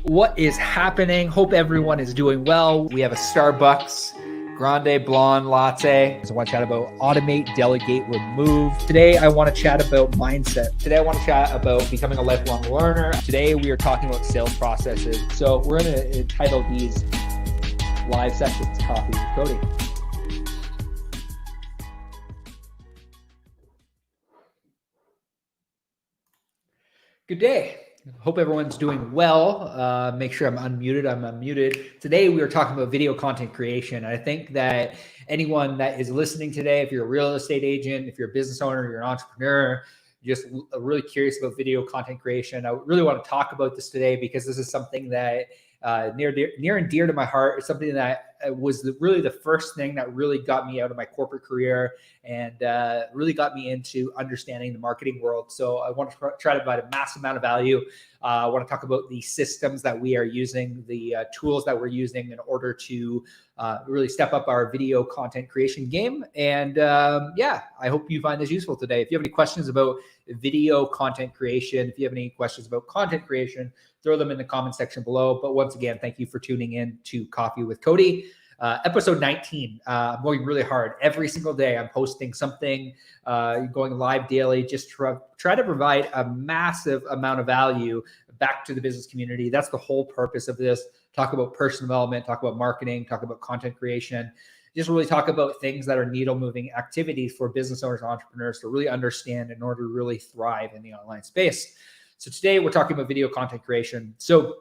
What is happening? Hope everyone is doing well. We have a Starbucks Grande Blonde Latte. So I want to chat about automate, delegate, remove. Today, I want to chat about mindset. Today, I want to chat about becoming a lifelong learner. Today, we are talking about sales processes. So we're going to entitle these live sessions, Coffee with Cody. Good day. Hope everyone's doing well. Make sure I'm unmuted. Today, we are talking about video content creation. I think that anyone that is listening today, if you're a real estate agent, if you're a business owner, you're an entrepreneur, just really curious about video content creation, I really want to talk about this today because this is something that near and dear to my heart. It's something that was really the first thing that really got me out of my corporate career and really got me into understanding the marketing world. So I want to try to provide a massive amount of value. I want to talk about the systems that we are using, the tools that we're using in order to really step up our video content creation game. And yeah, I hope you find this useful today. If you have any questions about video content creation, if you have any questions about content creation, throw them in the comment section below. But once again, thank you for tuning in to Coffee with Cody. Episode 19. I'm going really hard. Every single day I'm posting something, going live daily, just try to provide a massive amount of value back to the business community. That's the whole purpose of this. Talk about personal development, talk about marketing, talk about content creation, just really talk about things that are needle moving activities for business owners and entrepreneurs to really understand in order to really thrive in the online space. So today we're talking about video content creation. So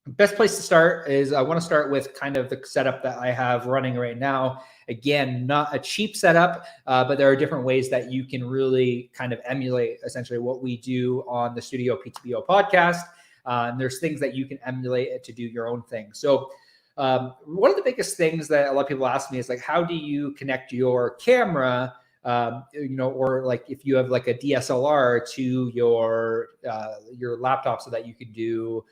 best place to start is I want to start with kind of the setup that I have running right now. Again, not a cheap setup, but there are different ways that you can really kind of emulate essentially what we do on the Studio PTBO podcast. And there's things that you can emulate to do your own thing. So one of the biggest things that a lot of people ask me is like, how do you connect your camera or like if you have like a DSLR to your laptop so that you can do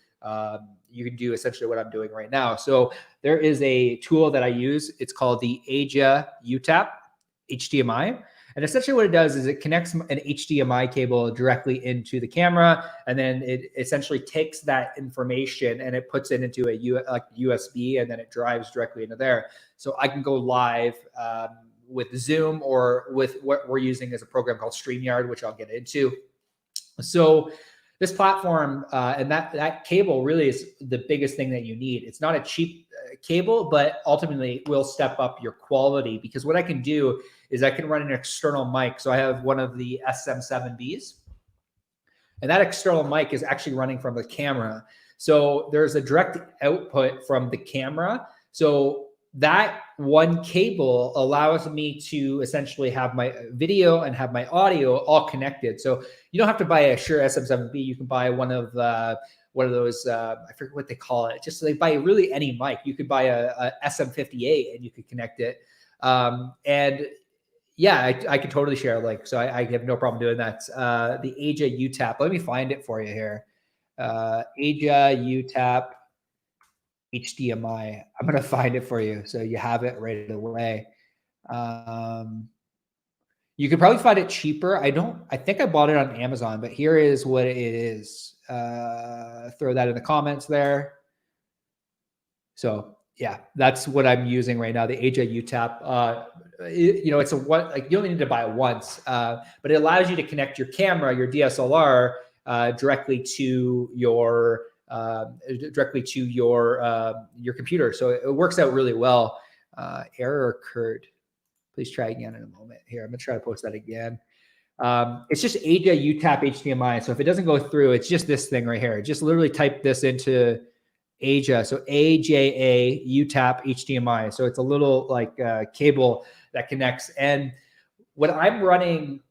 essentially what I'm doing right now. So there is a tool that I use. It's called the Aja UTAP HDMI. And essentially what it does is it connects an HDMI cable directly into the camera. And then it essentially takes that information and it puts it into a USB, and then it drives directly into there. So I can go live with Zoom or with what we're using as a program called StreamYard, which I'll get into. So this platform and that cable really is the biggest thing that you need. It's not a cheap cable, but ultimately it will step up your quality, because what I can do is I can run an external mic. So I have one of the SM7Bs, and that external mic is actually running from the camera. So there's a direct output from the camera. So that one cable allows me to essentially have my video and have my audio all connected. So you don't have to buy a Shure SM7B. You can buy one of those, I forget what they call it. Just like buy really any mic. You could buy a SM58 and you could connect it. And yeah, I can totally share a link. So I have no problem doing that. The Aja UTAP. Let me find it for you here. Aja UTAP HDMI. I'm going to find it for you so you have it right away. You could probably find it cheaper. I think I bought it on Amazon, but here is what it is. Throw that in the comments there. So yeah, that's what I'm using right now, the Aja UTAP. It's you don't need to buy it once, but it allows you to connect your camera, your DSLR, directly to your computer. So it works out really well. Error occurred. Please try again in a moment. Here, I'm gonna try to post that again. It's just Aja UTAP HDMI. So if it doesn't go through, it's just this thing right here. Just literally type this into Aja. So AJA UTAP HDMI. So it's a little like cable that connects. And when I'm running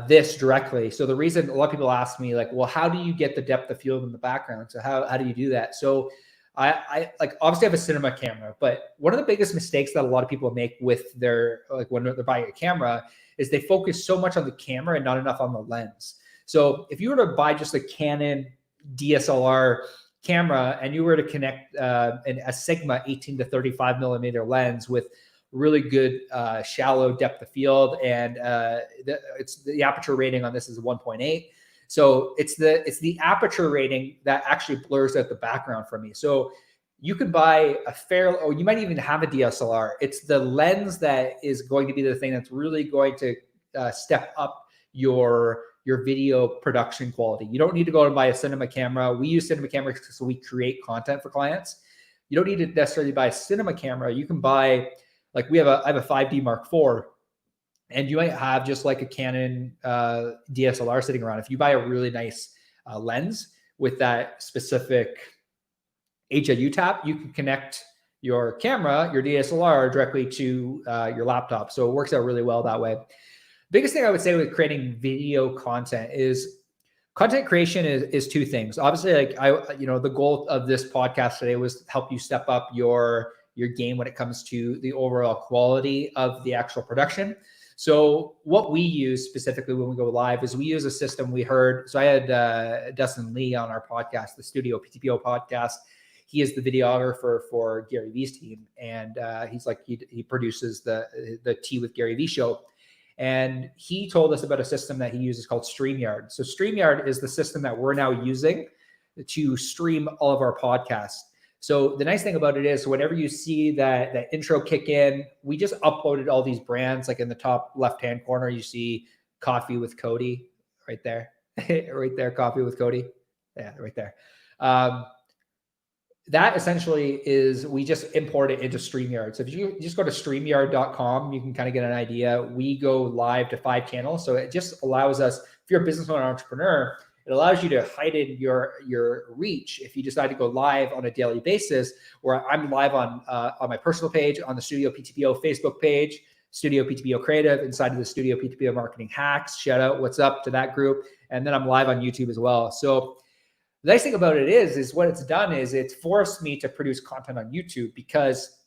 this directly, so the reason a lot of people ask me like, well, how do you get the depth of field in the background? So how do you do that? So I like obviously have a cinema camera, but one of the biggest mistakes that a lot of people make with their when they're buying a camera is they focus so much on the camera and not enough on the lens. So if you were to buy just a Canon DSLR camera and you were to connect a Sigma 18 to 35 millimeter lens with really good shallow depth of field, and the aperture rating on this is 1.8. So it's the aperture rating that actually blurs out the background for me. So you could buy or you might even have a DSLR. It's the lens that is going to be the thing that's really going to step up your video production quality. You don't need to go and buy a cinema camera. We use cinema cameras so we create content for clients. You don't need to necessarily buy a cinema camera. You can buy, like I have a 5D Mark IV, and you might have just like a Canon DSLR sitting around. If you buy a really nice lens with that specific HIU tap, you can connect your camera, your DSLR, directly to your laptop. So it works out really well that way. Biggest thing I would say with creating video content is content creation is two things. Obviously, like the goal of this podcast today was to help you step up your game when it comes to the overall quality of the actual production. So what we use specifically when we go live is we use a system we heard. So I had Dustin Lee on our podcast, the Studio PTPO podcast. He is the videographer for Gary Vee's team, and he's like he produces the Tea with Gary Vee show. And he told us about a system that he uses called StreamYard. So StreamYard is the system that we're now using to stream all of our podcasts. So the nice thing about it is whenever you see that intro kick in, we just uploaded all these brands. Like in the top left-hand corner, you see Coffee with Cody right there, right there, Coffee with Cody. Yeah, right there. That essentially is, we just import it into StreamYard. So if you just go to StreamYard.com, you can kind of get an idea. We go live to 5 channels. So it just allows us, if you're a business owner, entrepreneur, it allows you to heighten your reach if you decide to go live on a daily basis, where I'm live on my personal page, on the Studio PTPO Facebook page, Studio PTPO Creative, inside of the Studio PTPO Marketing Hacks. Shout out, what's up to that group. And then I'm live on YouTube as well. So the nice thing about it is what it's done is it's forced me to produce content on YouTube, because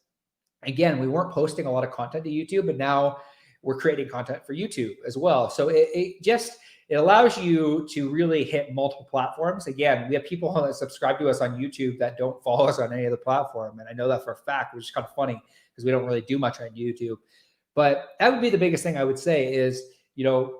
again, we weren't posting a lot of content to YouTube, but now we're creating content for YouTube as well. So it allows you to really hit multiple platforms. Again, we have people that subscribe to us on YouTube that don't follow us on any other platform. And I know that for a fact, which is kind of funny because we don't really do much on YouTube. But that would be the biggest thing I would say is,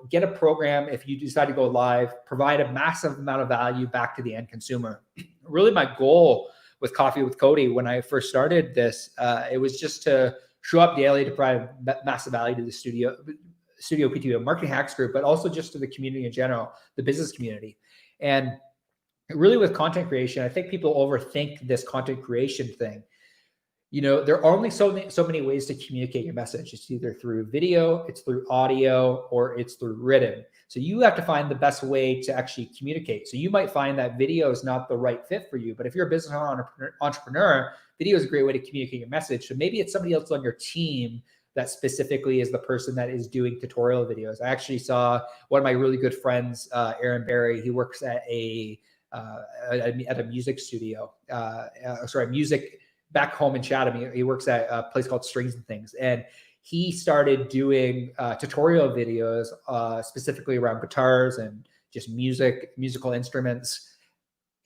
get a program. If you decide to go live, provide a massive amount of value back to the end consumer. Really, my goal with Coffee with Cody when I first started this, it was just to show up daily to provide massive value to the Studio PTPO Marketing Hacks group, but also just to the community in general, the business community. And really with content creation, I think people overthink this content creation thing. There are only so many ways to communicate your message. It's either through video, it's through audio, or it's through written. So you have to find the best way to actually communicate. So you might find that video is not the right fit for you, but if you're a business entrepreneur, video is a great way to communicate your message. So maybe it's somebody else on your team that specifically is the person that is doing tutorial videos. I actually saw one of my really good friends, Aaron Barry. He works at a music studio, music back home in Chatham. He works at a place called Strings and Things. And he started doing tutorial videos specifically around guitars and just musical instruments.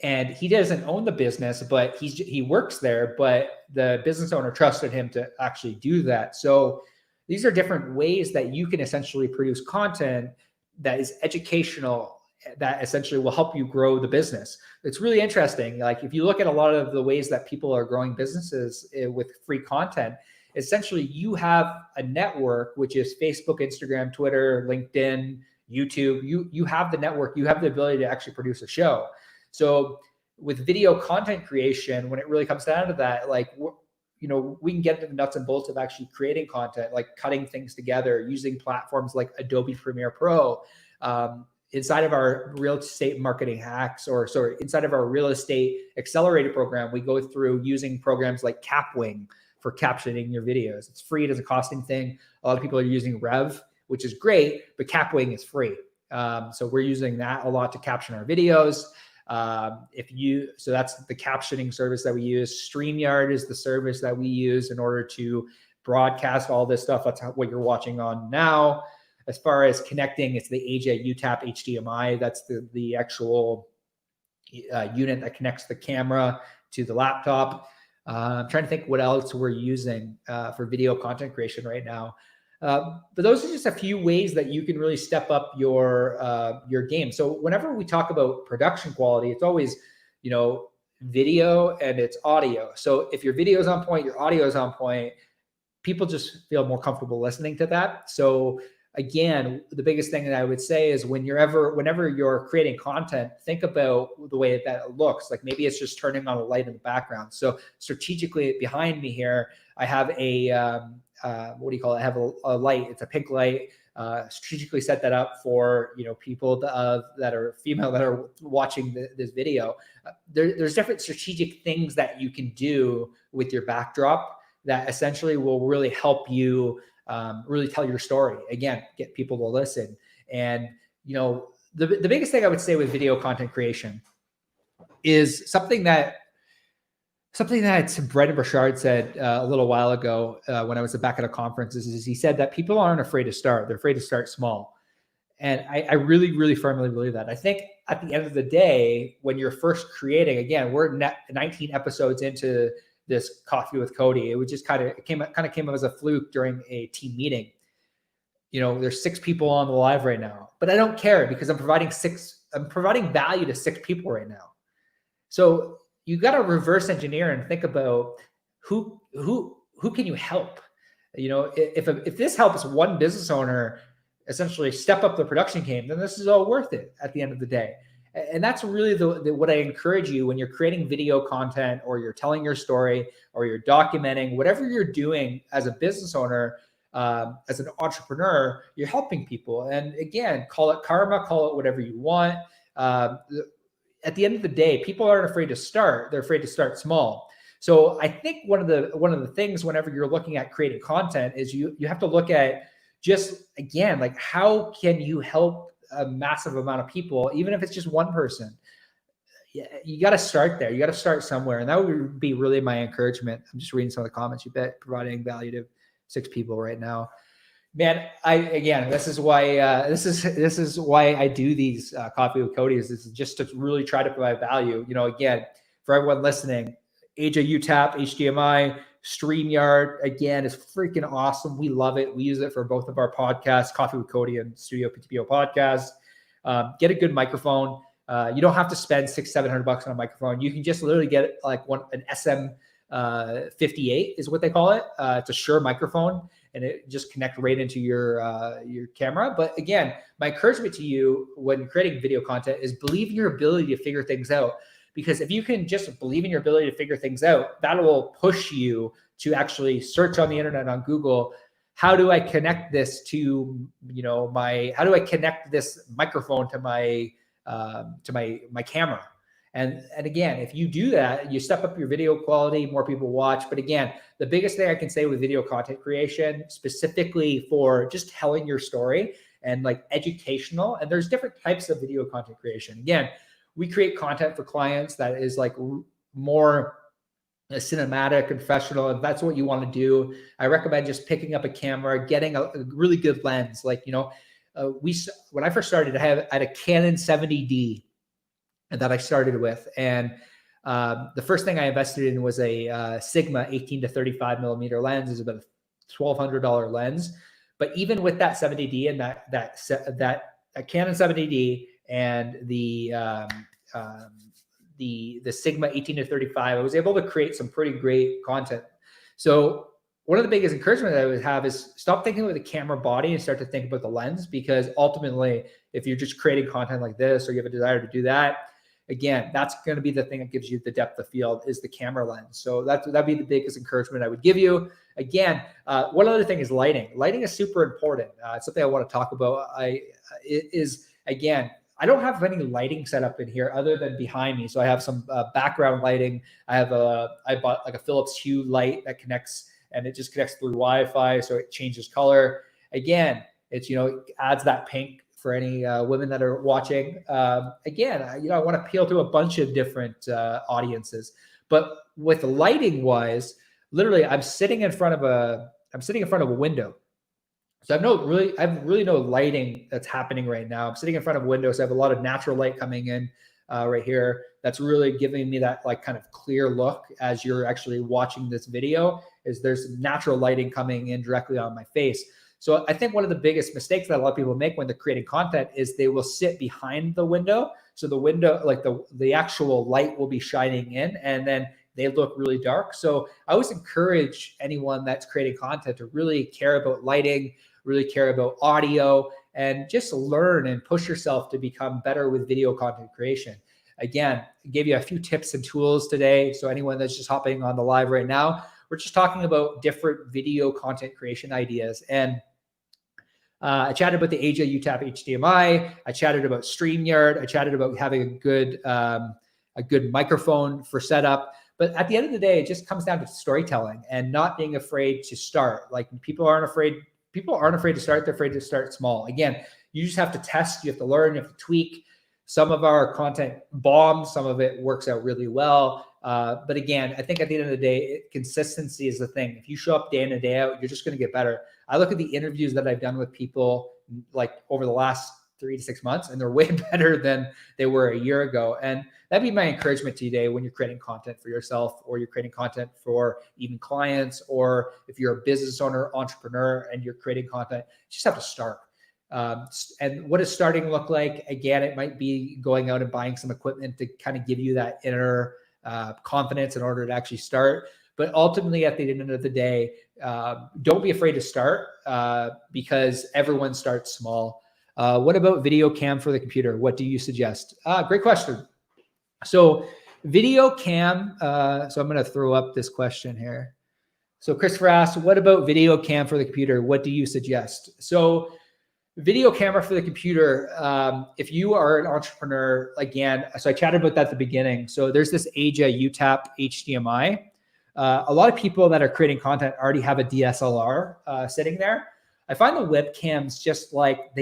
And he doesn't own the business, but he works there, but the business owner trusted him to actually do that. So these are different ways that you can essentially produce content that is educational, that essentially will help you grow the business. It's really interesting. Like if you look at a lot of the ways that people are growing businesses with free content, essentially you have a network, which is Facebook, Instagram, Twitter, LinkedIn, YouTube. You have the network, you have the ability to actually produce a show. So with video content creation, when it really comes down to that, like, we can get into the nuts and bolts of actually creating content, like cutting things together, using platforms like Adobe Premiere Pro, inside of our real estate marketing hacks, inside of our real estate accelerator program, we go through using programs like Capwing for captioning your videos. It's free. It doesn't cost anything. A lot of people are using Rev, which is great, but Capwing is free. So we're using that a lot to caption our videos. So that's the captioning service that we use. StreamYard is the service that we use in order to broadcast all this stuff. That's what you're watching on now. As far as connecting, it's the AJ UTAP HDMI. That's the actual unit that connects the camera to the laptop. I'm trying to think what else we're using for video content creation right now. But those are just a few ways that you can really step up your game. So whenever we talk about production quality, it's always, video and it's audio. So if your video is on point, your audio is on point, people just feel more comfortable listening to that. So again, the biggest thing that I would say is whenever you're creating content, think about the way that it looks. Like maybe it's just turning on a light in the background. So strategically behind me here, I have a what do you call it? I have a light. It's a pink light. Strategically set that up for people that are female that are watching this video. There's different strategic things that you can do with your backdrop that essentially will really help you really tell your story. Again, get people to listen. And the biggest thing I would say with video content creation is something that Brendan Burchard said a little while ago when I was back at a conference is he said that people aren't afraid to start. They're afraid to start small. And I really, really firmly believe that. I think at the end of the day, when you're first creating, again, we're 19 episodes into this Coffee with Cody. It was just kind of came up as a fluke during a team meeting. There's 6 people on the live right now, but I don't care because I'm providing value to 6 people right now. So you got to reverse engineer and think about who can you help? If this helps one business owner essentially step up the production game, then this is all worth it at the end of the day. And that's really what I encourage you when you're creating video content or you're telling your story or you're documenting, whatever you're doing as a business owner, as an entrepreneur, you're helping people. And again, call it karma, call it whatever you want. At the end of the day, people aren't afraid to start. They're afraid to start small. So I think one of the things whenever you're looking at creating content is you have to look at just, again, like how can you help a massive amount of people, even if it's just one person. You got to start there. You got to start somewhere. And that would be really my encouragement. I'm just reading some of the comments you bet, providing value to 6 people right now. Man, this is why this is why I do these Coffee with Cody. This is just to really try to provide value. Again, for everyone listening, AJ UTAP, HDMI, StreamYard, again, is freaking awesome. We love it. We use it for both of our podcasts, Coffee with Cody and Studio PTPO podcast. Get a good microphone. You don't have to spend $600-$700 on a microphone. You can just literally get like an SM58 is what they call it. It's a Shure microphone, and it just connect right into your camera. But again, my encouragement to you when creating video content is believe in your ability to figure things out. Because if you can just believe in your ability to figure things out, that will push you to actually search on the internet, on Google, how do I connect this to, how do I connect this microphone to my camera? And again, if you do that, you step up your video quality, more people watch. But again, the biggest thing I can say with video content creation, specifically for just telling your story and like educational, and there's different types of video content creation. Again, we create content for clients that is like more cinematic and professional. If that's what you want to do, I recommend just picking up a camera, getting a really good lens. Like, when I first started, I had a Canon 70D that I started with. And the first thing I invested in was a Sigma 18 to 35 millimeter lens. It's about a $1,200 lens. But even with that 70D and that Canon 70D and the Sigma 18 to 35, I was able to create some pretty great content. So one of the biggest encouragement that I would have is stop thinking with the camera body and start to think about the lens, because ultimately, if you're just creating content like this, or you have a desire to do that, again, that's going to be the thing that gives you the depth of field is the camera lens. So that'd be the biggest encouragement I would give you. Again, one other thing is lighting. Lighting is super important. It's something I want to talk about. Again, I don't have any lighting set up in here other than behind me. So I have some background lighting. I bought like a Philips Hue light that connects, and it just connects through Wi-Fi, so it changes color. Again, it's it adds that pink for any women that are watching. Again, I want to appeal to a bunch of different audiences. But with lighting wise, literally, I'm sitting in front of a window. So I have really no lighting that's happening right now. I'm sitting in front of windows. So I have a lot of natural light coming in right here. that's really giving me that like kind of clear look as you're actually watching this video, is there's natural lighting coming in directly on my face. So I think one of the biggest mistakes that a lot of people make when they're creating content is they will sit behind the window. So the window, like the actual light will be shining in, and then they look really dark. So I always encourage anyone that's creating content to really care about lighting, really care about audio, and just learn and push yourself to become better with video content creation. Again, I gave you a few tips and tools today. So anyone that's just hopping on the live right now, we're just talking about different video content creation ideas. And I chatted about the AJ UTAP HDMI. I chatted about StreamYard. I chatted about having a good microphone for setup. But at the end of the day, it just comes down to storytelling and not being afraid to start. Like people aren't afraid to start. They're afraid to start small. Again, you just have to test. You have to learn. You have to tweak. Some of our content bombs. Some of it works out really well. But again, I think at the end of the day, consistency is the thing. If you show up day in and day out, you're just going to get better. I look at the interviews that I've done with people like over the last 3 to 6 months, and they're way better than they were a year ago. And that'd be my encouragement to you today when you're creating content for yourself, or you're creating content for even clients, or if you're a business owner, entrepreneur, and you're creating content, you just have to start. And what does starting look like? Again, it might be going out and buying some equipment to kind of give you that inner confidence in order to actually start. But ultimately, at the end of the day, don't be afraid to start because everyone starts small. What about video cam for the computer? What do you suggest? Great question. So video cam, so I'm going to throw up this question here. So Christopher asked, what about video cam for the computer? What do you suggest? So video camera for the computer, if you are an entrepreneur, again, so I chatted about that at the beginning. So there's this AJ UTAP HDMI. A lot of people that are creating content already have a DSLR sitting there. I find the webcams just like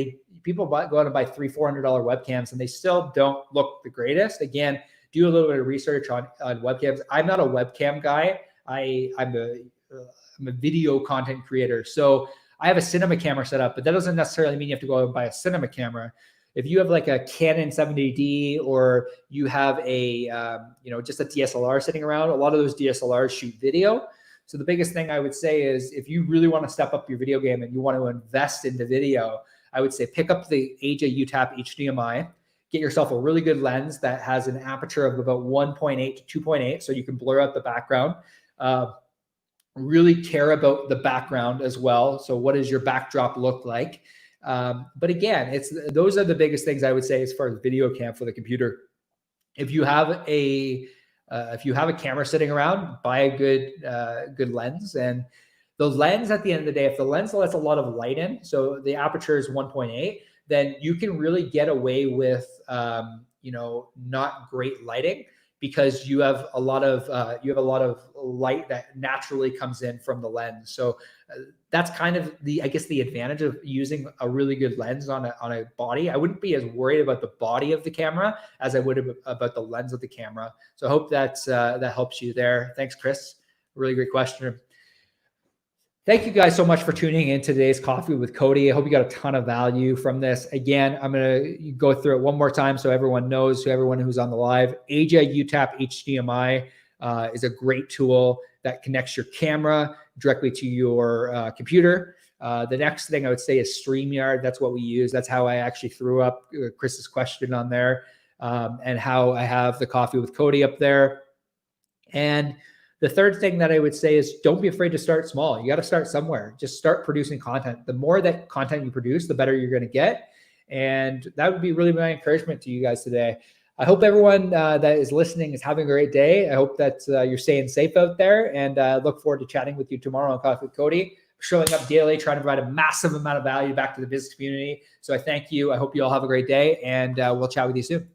people go out and buy $300-400 webcams and they still don't look the greatest. Again, do a little bit of research on webcams. I'm not a webcam guy. I'm a video content creator. So I have a cinema camera set up, but that doesn't necessarily mean you have to go out and buy a cinema camera. If you have like a Canon 70D, or you have a, just a DSLR sitting around, a lot of those DSLRs shoot video. So the biggest thing I would say is if you really want to step up your video game and you want to invest into video, I would say pick up the AJ UTAP HDMI, get yourself a really good lens that has an aperture of about 1.8 to 2.8, so you can blur out the background. Really care about the background as well. So what does your backdrop look like? But again, those are the biggest things I would say as far as video cam for the computer. If you have a camera sitting around, buy a good lens. And the lens, at the end of the day, if the lens lets a lot of light in, so the aperture is 1.8, then you can really get away with not great lighting, because you have a lot of light that naturally comes in from the lens. So that's kind of the advantage of using a really good lens on a body. I wouldn't be as worried about the body of the camera as I would about the lens of the camera. So I hope that helps you there. Thanks, Chris. Really great question. Thank you guys so much for tuning in to today's Coffee with Cody. I hope you got a ton of value from this. Again, I'm going to go through it one more time so everyone knows, everyone who's on the live. AJ UTAP HDMI is a great tool that connects your camera directly to your computer. The next thing I would say is StreamYard. That's what we use. That's how I actually threw up Chris's question on there, and how I have the Coffee with Cody up there. And the third thing that I would say is don't be afraid to start small. You got to start somewhere. Just start producing content. The more that content you produce, the better you're going to get. And that would be really my encouragement to you guys today. I hope everyone that is listening is having a great day. I hope that you're staying safe out there, and look forward to chatting with you tomorrow on Coffee with Cody. Showing up daily, trying to provide a massive amount of value back to the business community. So I thank you. I hope you all have a great day, and we'll chat with you soon.